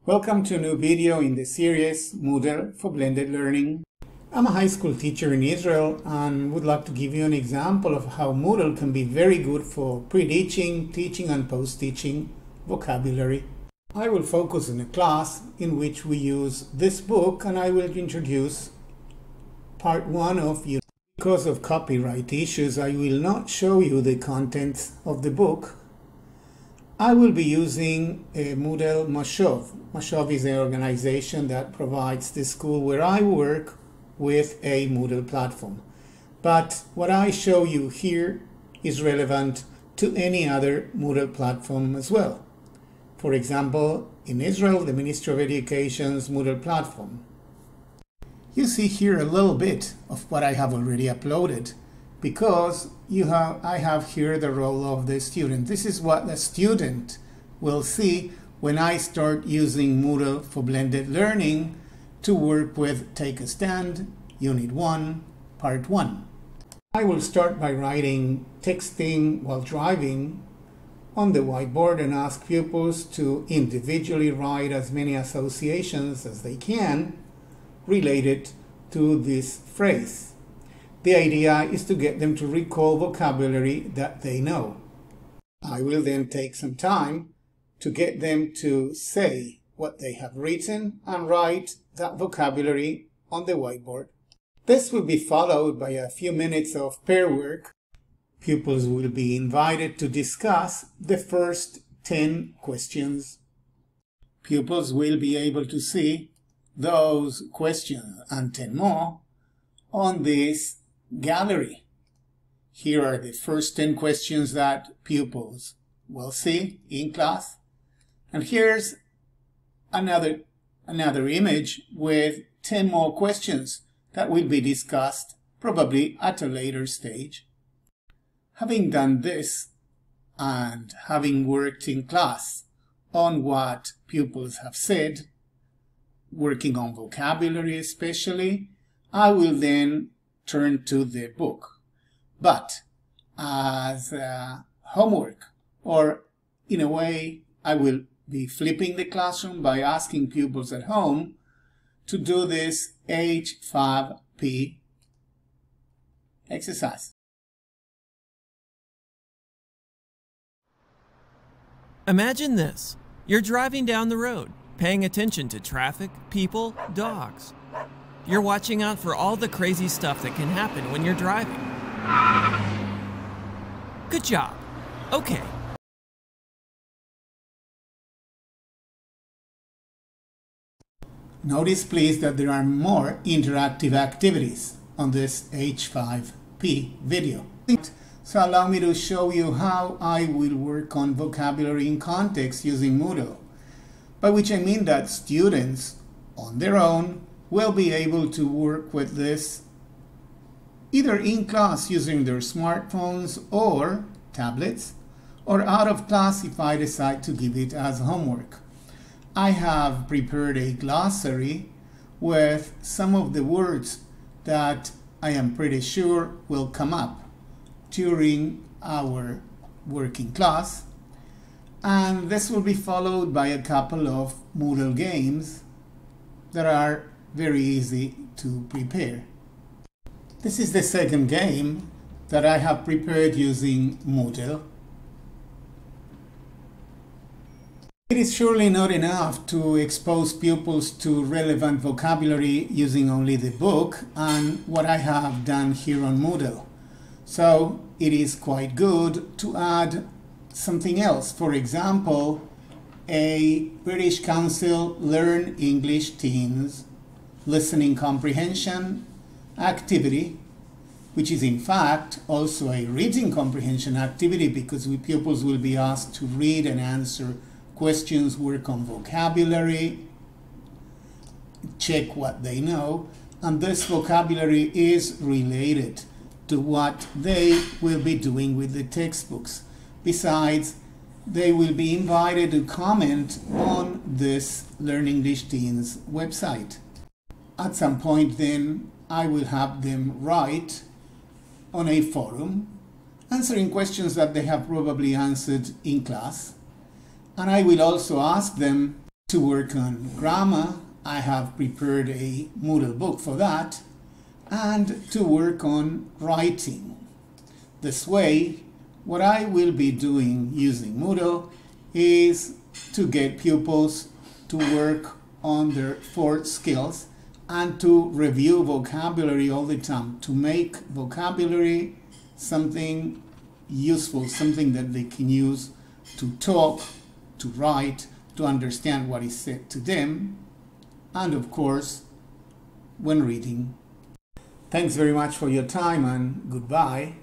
Welcome to a new video in the series Moodle for Blended Learning. I'm a high school teacher in Israel and would like to give you an example of how Moodle can be very good for pre-teaching, teaching and post-teaching vocabulary. I will focus on a class in which we use this book and I will introduce part 1 of you. Because of copyright issues, I will not show you the contents of the book. I will be using a Moodle Mashov. Mashov is an organization that provides the school where I work with a Moodle platform. But what I show you here is relevant to any other Moodle platform as well. For example, in Israel, the Ministry of Education's Moodle platform. You see here a little bit of what I have already uploaded, because I have here the role of the student. This is what the student will see when I start using Moodle for Blended Learning to work with Take a Stand, Unit 1, Part 1. I will start by writing texting while driving on the whiteboard and ask pupils to individually write as many associations as they can related to this phrase. The idea is to get them to recall vocabulary that they know. I will then take some time to get them to say what they have written and write that vocabulary on the whiteboard. This will be followed by a few minutes of pair work. Pupils will be invited to discuss the first 10 questions. Pupils will be able to see those questions and 10 more on this gallery. Here are the first 10 questions that pupils will see in class. And here's another image with 10 more questions that will be discussed probably at a later stage. Having done this and having worked in class on what pupils have said, working on vocabulary especially, I will then turn to the book. But as homework, or in a way, I will be flipping the classroom by asking pupils at home to do this H5P exercise. Imagine this. You're driving down the road, paying attention to traffic, people, dogs. You're watching out for all the crazy stuff that can happen when you're driving. Good job. Okay. Notice please that there are more interactive activities on this H5P video. So allow me to show you how I will work on vocabulary in context using Moodle, by which I mean that students on their own will be able to work with this either in class using their smartphones or tablets, or out of class if I decide to give it as homework. I have prepared a glossary with some of the words that I am pretty sure will come up during our working class, and this will be followed by a couple of Moodle games that are very easy to prepare. This is the second game that I have prepared using Moodle. It is surely not enough to expose pupils to relevant vocabulary using only the book and what I have done here on Moodle. So it is quite good to add something else. For example, a British Council Learn English Teens Listening Comprehension activity, which is in fact also a reading comprehension activity, because pupils will be asked to read and answer questions, work on vocabulary, check what they know, and this vocabulary is related to what they will be doing with the textbooks. Besides, they will be invited to comment on this Learn English Teens website. At some point then, I will have them write on a forum, answering questions that they have probably answered in class, And I will also ask them To work on grammar, I have prepared a Moodle book for that, and to work on writing. This way, what I will be doing using Moodle is to get pupils to work on their 4 skills and to review vocabulary all the time, to make vocabulary something useful, something that they can use to talk, to write, to understand what is said to them, and of course, when reading. Thanks very much for your time and goodbye.